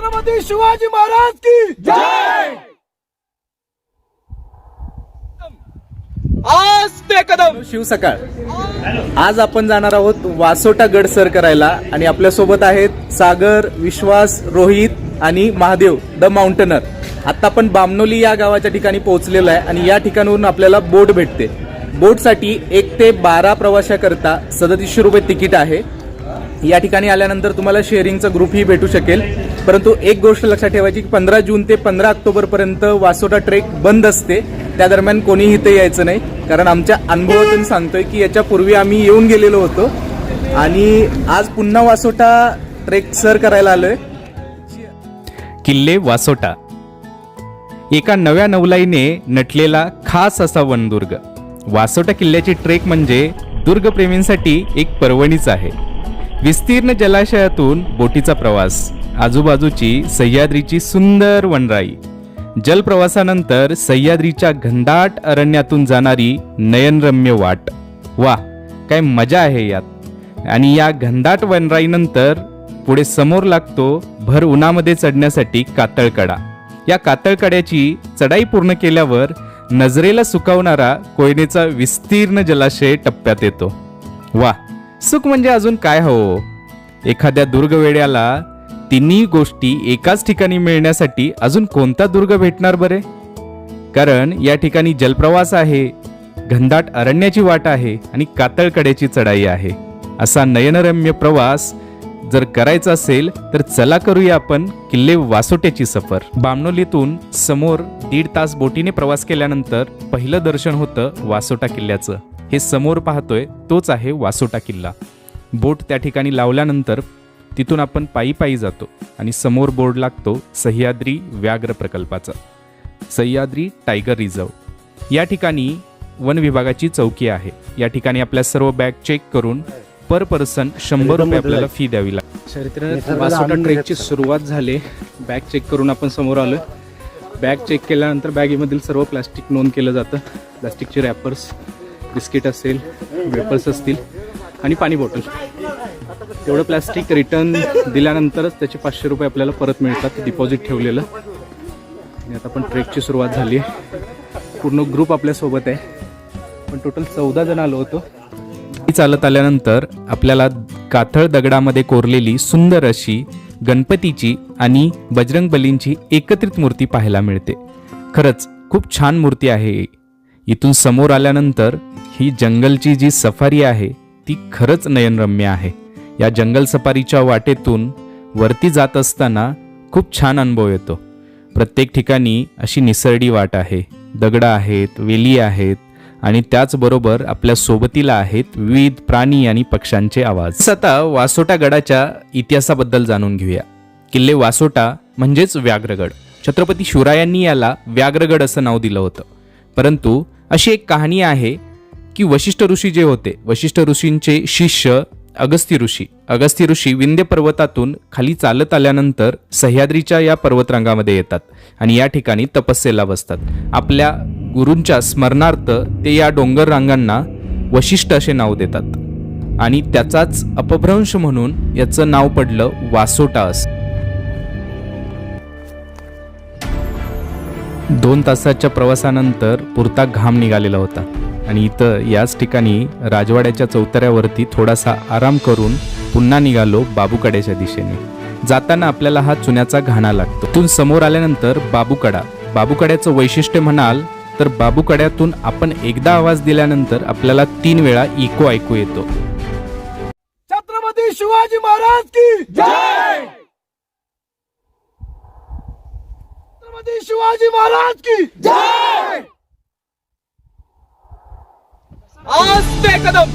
छत्रपती शिवाजी महाराज की जय। आज ते कदम शिवसकाळ। आज आपण जाणार आहोत वासोटा गड सर करायला आणि आपल्या सोबत आहेत सागर, विश्वास, रोहित आणि महादेव द माउंटेनर। आता आपण बामनोली या गावाच्या ठिकाणी पोहोचलेलो आहे आणि या ठिकाणावरून आपल्याला बोट भेटते। बोटसाठी 1 ते 12 प्रवाशाकरता 3700 रुपये तिकीट आहे। या ठिकाणी आल्यानंतर तुम्हाला शेअरिंगचा ग्रुपही भेटू शकेल, परंतु एक गोष्ट लक्षात ठेवायची की 15 जून ते 15 ऑक्टोबर पर्यंत वासोटा ट्रेक बंद असते। त्या दरम्यान कोणीही इथे यायचं नाही, कारण आमच्या अनुभवातून सांगतोय की याच्यापूर्वी आम्ही येऊन गेलेलो होतो आणि आज पुन्हा वासोटा ट्रेक सर करायला आलोय। किल्ले वासोटा, एका नव्या नवलाईने नटलेला खास असा वनदुर्ग। वासोटा किल्ल्याची ट्रेक म्हणजे दुर्गप्रेमींसाठी एक पर्वणीच आहे। विस्तीर्ण जलाशयातून बोटीचा प्रवास, आजूबाजूची सह्याद्रीची सुंदर वनराई, जलप्रवासानंतर सह्याद्रीच्या घनदाट अरण्यातून जाणारी नयनरम्य वाट। वा, काय मजा आहे यात। आणि या घनदाट वनराईनंतर पुढे समोर लागतो भर उन्हामध्ये चढण्यासाठी कातळकडा। या कातळकड्याची चढाई पूर्ण केल्यावर नजरेला सुकावणारा कोयनेचा विस्तीर्ण जलाशय टप्प्यात येतो। वा, सुख म्हणजे अजून काय हवं। एखाद्या दुर्गवेड्याला तिन्ही गोष्टी एकाच ठिकाणी मिळण्यासाठी अजून कोणता दुर्ग भेटणार बरे? कारण या ठिकाणी जलप्रवास आहे, घनदाट अरण्याची वाट आहे आणि कातळकड्याची चढाई आहे। असा नयनरम्य प्रवास जर करायचा असेल तर चला करूया आपण किल्ले वासोट्याची सफर। बामनोलीतून समोर 1.5 तास बोटीने प्रवास केल्यानंतर पहिलं दर्शन होतं वासोटा किल्ल्याचं। हे समोर पाहतोय तोच आहे वासोटा किल्ला। बोट त्या ठिकाणी लावल्यानंतर तिथून आपण पायी पायी जातो आणि समोर बोर्ड लागतो सह्याद्री व्याघ्र प्रकल्पाचा, सह्याद्री टायगर रिझर्व। या ठिकाणी वन विभागाची चौकी आहे। या ठिकाणी आपल्या सर्व बॅग चेक करून पर पर्सन 100 रुपये आपल्याला फी द्यावी लागते। वासोटा ट्रेकची सुरुवात झाली। बॅग चेक करून आपण समोर आलोय। बॅग चेक केल्यानंतर बॅगेमधील सर्व प्लास्टिक नोंद केलं जातं। प्लास्टिकचे रॅपर्स, बिस्किट असेल, वेपर्स असतील आणि पाणी बॉटल, तेवढं प्लास्टिक रिटर्न दिल्यानंतरच त्याचे 500 रुपये आपल्याला परत मिळतात, डिपॉझिट ठेवलेलं। आणि आता आपण ट्रेकची सुरुवात झाली आहे। पूर्ण ग्रुप आपल्यासोबत आहे, पण टोटल 14 जण आलो होतो। चालत आल्यानंतर आपल्याला कातळ दगडामध्ये कोरलेली सुंदर अशी गणपतीची आणि बजरंगबलींची एकत्रित मूर्ती पाहायला मिळते। खरंच खूप छान मूर्ती आहे। इथून समोर आल्यानंतर ही जंगलची जी सफारी आहे ती खरंच नयनरम्य आहे। या जंगल सफारीच्या वाटेतून वरती जात असताना खूप छान अनुभव येतो। प्रत्येक ठिकाणी अशी निसरडी वाट आहे, दगडं आहेत, वेली आहेत आणि त्याचबरोबर आपल्या सोबतीला आहेत विविध प्राणी आणि पक्ष्यांचे आवाज। आता वासोटा गडाच्या इतिहासाबद्दल जाणून घेऊया। किल्ले वासोटा म्हणजेच व्याघ्रगड। छत्रपती शिवरायांनी याला व्याघ्रगड असं नाव दिलं होतं, परंतु अशी एक कहाणी आहे की वशिष्ठ ऋषी जे होते, वशिष्ठ ऋषींचे शिष्य अगस्ती ऋषी विंध्य पर्वतातून खाली चालत आल्यानंतर सह्याद्रीच्या या पर्वतरांगामध्ये येतात आणि या ठिकाणी तपस्येला बसतात। आपल्या गुरूंच्या स्मरणार्थ ते या डोंगर रांगांना वशिष्ठ असे नाव देतात आणि त्याचाच अपभ्रंश म्हणून याचं नाव पडलं वासोटा। 2 तासाच्या प्रवासानंतर पुरता घाम निघालेला होता आणि इथं याच ठिकाणी राजवाड्याच्या चौतऱ्यावरती थोडासा आराम करून पुन्हा निघालो बाबूकड्याच्या दिशेने। जाताना आपल्याला हा चुन्याचा घाणा लागतो। तिथून समोर आल्यानंतर बाबूकड्याचं वैशिष्ट्य म्हणाल तर बाबूकड्यातून आपण एकदा आवाज दिल्यानंतर आपल्याला 3 वेळा इको ऐकू येतो। छत्रपती शिवाजी महाराज की जय। छत्रपती शिवाजी महाराज की जय। आज ते कदम,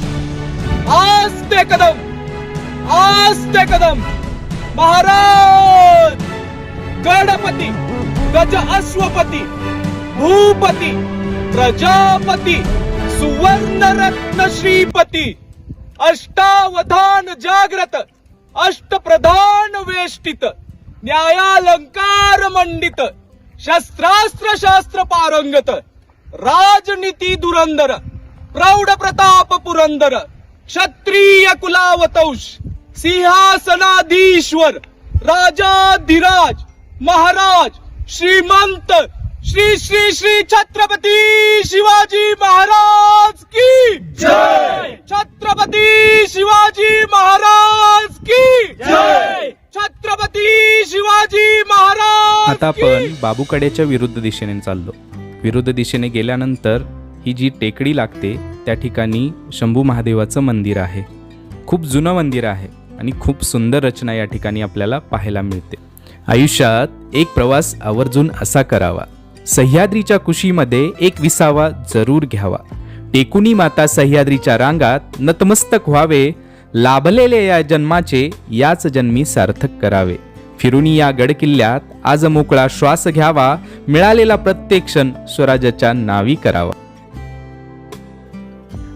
आज ते कदम, आज ते कदम। महाराज गणपती, गज अश्वपती, भूपती, प्रजापती, सुवर्ण रत्न श्रीपती, अष्टावधान जाग्रत, अष्टप्रधान वेष्टित, न्यायालंकार मंडित, शस्त्रास्त्र शास्त्र पारंगत, राजनीती धुरंधर, प्रौढ प्रताप पुरंदर, क्षत्रिय कुलावतौष, सिंहासनाधीश्वर, राजाधिराज महाराज श्रीमंत श्री श्री श्री छत्रपती शिवाजी महाराज की जय। छत्रपती शिवाजी महाराज की जय। छत्रपती शिवाजी महाराज आता की आपण बाबूकड्याच्या विरुद्ध दिशेने चाललो. विरुद्ध दिशेने गेल्यानंतर ही जी टेकडी लागते त्या ठिकाणी शंभू महादेवाचं मंदिर आहे. खूप जुनं मंदिर आहे आणि खूप सुंदर रचना या ठिकाणी आपल्याला पाहायला मिळते. आयुष्यात एक प्रवास आवर्जून असा करावा, सह्याद्रीच्या कुशीमध्ये एक विसावा जरूर घ्यावा. टेकुनी माता सह्याद्रीच्या रांगात नतमस्तक व्हावे, लाभलेले या जन्माचे याच जन्मी सार्थक करावे. फिरुनी या गड किल्ल्यात आज मोकळा श्वास घ्यावा, मिळालेला प्रत्येक क्षण स्वराज्याच्या नावी करावा.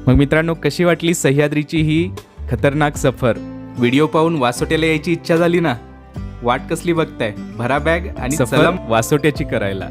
मग मित्रांनो, कशी वाटली सह्याद्रीची ही खतरनाक सफर? व्हिडिओ पाहून वासोट्याला यायची इच्छा झाली ना? वाट कसली बघताय? भरा बॅग आणि सफर वासोट्याची करायला.